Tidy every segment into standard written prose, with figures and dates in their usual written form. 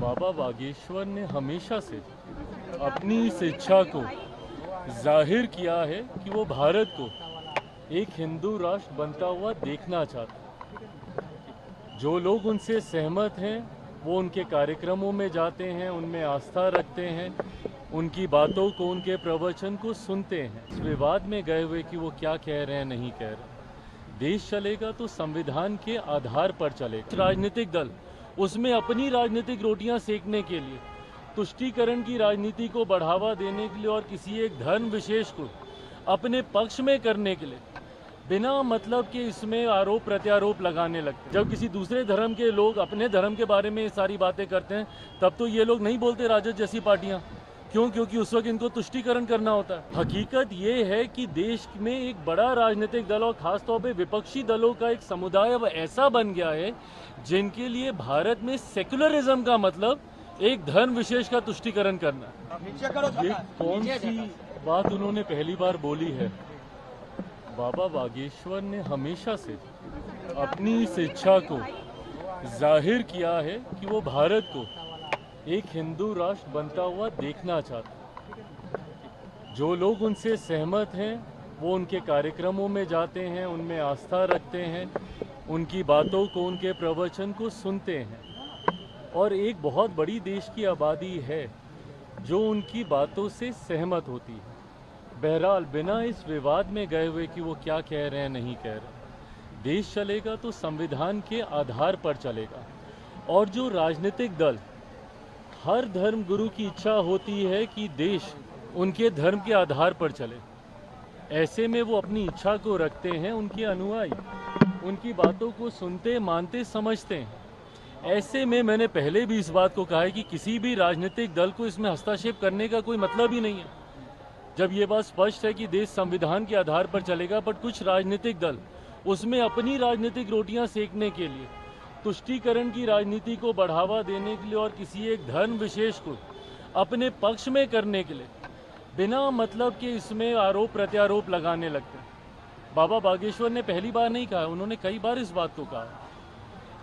बाबा बागेश्वर ने हमेशा से अपनी इस इच्छा को जाहिर किया है कि वो भारत को एक हिंदू राष्ट्र बनता हुआ देखना चाहते हैं। जो लोग उनसे सहमत हैं वो उनके कार्यक्रमों में जाते हैं, उनमें आस्था रखते हैं, उनकी बातों को, उनके प्रवचन को सुनते हैं। इस विवाद में गए हुए कि वो क्या कह रहे हैं, नहीं कह रहे। देश चलेगा तो संविधान के आधार पर चलेगा। राजनीतिक दल उसमें अपनी राजनीतिक रोटियां सेकने के लिए, तुष्टीकरण की राजनीति को बढ़ावा देने के लिए और किसी एक धर्म विशेष को अपने पक्ष में करने के लिए बिना मतलब के इसमें आरोप प्रत्यारोप लगाने लगते हैं। जब किसी दूसरे धर्म के लोग अपने धर्म के बारे में ये सारी बातें करते हैं तब तो ये लोग नहीं बोलते राजद जैसी पार्टियां। क्यों? क्योंकि उस वक्त इनको तुष्टीकरण करना होता है। हकीकत ये है कि देश में एक बड़ा राजनीतिक दल और खासतौर पे विपक्षी दलों का एक समुदाय अब ऐसा बन गया है जिनके लिए भारत में सेक्युलरिज्म का मतलब एक धर्म विशेष का तुष्टीकरण करना है। ये कौन सी बात उन्होंने पहली बार बोली है? बाबा बागेश्वर ने हमेशा से अपनी इस इच्छा को जाहिर किया है कि वो भारत को एक हिंदू राष्ट्र बनता हुआ देखना चाहते हैं। जो लोग उनसे सहमत हैं वो उनके कार्यक्रमों में जाते हैं, उनमें आस्था रखते हैं, उनकी बातों को, उनके प्रवचन को सुनते हैं। और एक बहुत बड़ी देश की आबादी है जो उनकी बातों से सहमत होती है। बहरहाल बिना इस विवाद में गए हुए कि वो क्या कह रहे हैं, नहीं कह रहे। देश चलेगा तो संविधान के आधार पर चलेगा। और जो राजनीतिक दल, हर धर्म गुरु की इच्छा होती है कि देश उनके धर्म के आधार पर चले। ऐसे में वो अपनी इच्छा को रखते हैं, उनके अनुयायी उनकी बातों को सुनते, मानते, समझते हैं। ऐसे में मैंने पहले भी इस बात को कहा है कि किसी भी राजनीतिक दल को इसमें हस्तक्षेप करने का कोई मतलब ही नहीं है। जब ये बात स्पष्ट है कि देश संविधान के आधार पर चलेगा, बट कुछ राजनीतिक दल उसमें अपनी राजनीतिक रोटियां सेकने के लिए, तुष्टीकरण की राजनीति को बढ़ावा देने के लिए और किसी एक धर्म विशेष को अपने पक्ष में करने के लिए बिना मतलब के इसमें आरोप प्रत्यारोप लगाने लगते हैं। बाबा बागेश्वर ने पहली बार नहीं कहा, उन्होंने कई बार इस बात को कहा।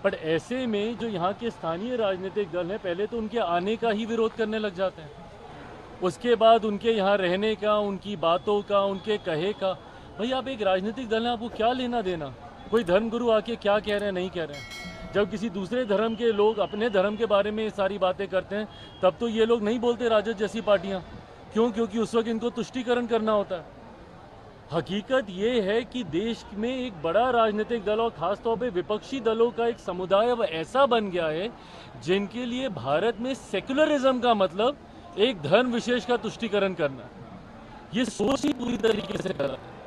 बट ऐसे में जो यहाँ के स्थानीय राजनीतिक दल हैं, पहले तो उनके आने का ही विरोध करने लग जाते हैं, उसके बाद उनके यहाँ रहने का, उनकी बातों का, उनके कहे का। भाई आप एक राजनीतिक दल हैं, आपको क्या लेना देना कोई धर्मगुरु आके क्या कह रहे हैं, नहीं कह रहे हैं। जब किसी दूसरे धर्म के लोग अपने धर्म के बारे में ये सारी बातें करते हैं तब तो ये लोग नहीं बोलते राजद जैसी पार्टियां। क्यों? क्योंकि उस वक्त इनको तुष्टीकरण करना होता है। हकीकत ये है कि देश में एक बड़ा राजनीतिक दल और खासतौर पे विपक्षी दलों का एक समुदाय अब ऐसा बन गया है जिनके लिए भारत में सेक्युलरिज्म का मतलब एक धर्म विशेष का तुष्टीकरण करना है। ये सोच ही पूरी तरीके से गलत है।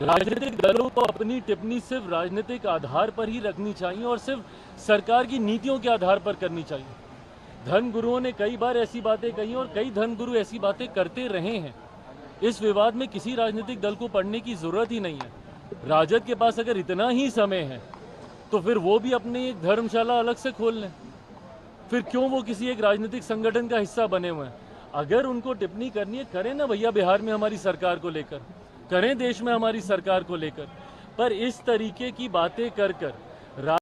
राजनीतिक दलों को अपनी टिप्पणी सिर्फ राजनीतिक आधार पर ही रखनी चाहिए और सिर्फ सरकार की नीतियों के आधार पर करनी चाहिए। धर्मगुरुओं ने कई बार ऐसी बातें कही और कई धर्मगुरु ऐसी बातें करते रहे हैं। इस विवाद में किसी राजनीतिक दल को पढ़ने की जरूरत ही नहीं है। राजद के पास अगर इतना ही समय है तो फिर वो भी अपनी एक धर्मशाला अलग से खोल लें। फिर क्यों वो किसी एक राजनीतिक संगठन का हिस्सा बने हुए हैं? अगर उनको टिप्पणी करनी है, करें ना भैया, बिहार में हमारी सरकार को लेकर करें, देश में हमारी सरकार को लेकर। पर इस तरीके की बातें कर